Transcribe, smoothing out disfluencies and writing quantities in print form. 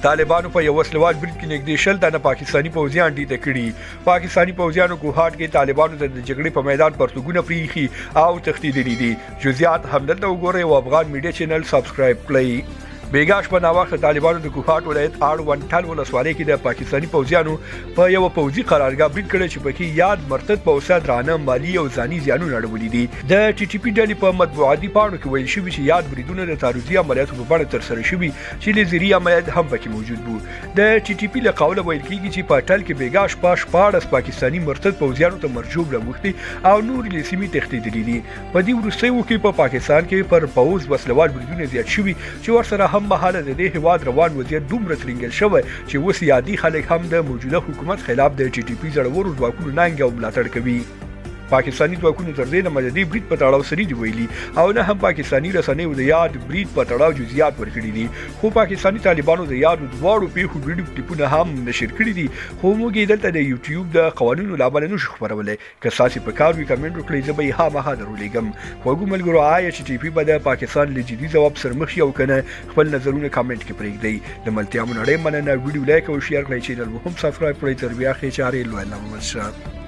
طالبانو په یو وسلوال برید کې نږدې 10 تنه پاکستاني پوځیان ډیته کړي. پاکستاني پوځیانو کوهاټ کې طالبانو د جګړې په میدان پرتګونه پریخي او تښتېدلي دي. جزئیات همدلته وګورئ او افغان میډیا چینل سبسکرایب کړئ. بیګاش په ناوخته طالبانو د کوهاټ ولایت اړوند ټل ولسوالۍ کې د پاکستاني پوځیانو په یو پوځي قرارګاه برید کړی چې پکې یاد مرتد پوځیان درانه مالی او ځاني زیانونه اړولي دي. د ټي ټي پی ډلې په مطبوعاتي پاڼو کې ویل شوي چې یاد بریدونه د تعرضي عملیاتو په بڼه ترسره شوي چې لیزري عملیات هم پکې موجود وو. د ټي ټي پی له قوله ویل کېږي چې په ټل کې بیګاش په 14 پاکستاني مرتد پوځیانو ته مرجوب راوښتي او نور له سیمې تښتېدلي دي. په دې وروستیو کې په پاکستان کې پر پوځ وسلوال بریدونه زیات شوي چې ورسره هم مهاله د دې هیواد روان وضعیت دومره ترنګل شوی چې اوس یادي خلک هم د موجوده حکومت خلاف د ټي ټي پی زړورو ځواکونو ننګ او ملاتړ کوي. پاکستاني ځواکونو تر دې نه د برید په تړاو سری دی ویلي او نه هم پاکستاني رسنیو د یاد برید په تړاو جزئیات ورکړي دي. خو پاکستاني طالبانو د یاد دواړو پیښو ویډیو کلیپونه هم نشر کړي دي. خو موږ دلته د یوټیوب د قوانینو له امله نشو خبرولای. که تاسو په کار وي کمنټ وکړئ، زه به یې خامخا درولېږم. خوږو ملګرو، آیا چې ټي پی به د پاکستان له جدي ځواب سره مخ شي او کنه؟ خپل نظرونه کمنټ کې پرېږدئ. د ملتیا مو نړۍ مننه. ویډیو لایک او شیر کړئ، چینل مو هم سبسکرایب کړئ. تر بیا ښې چارې لوی محمد شاه.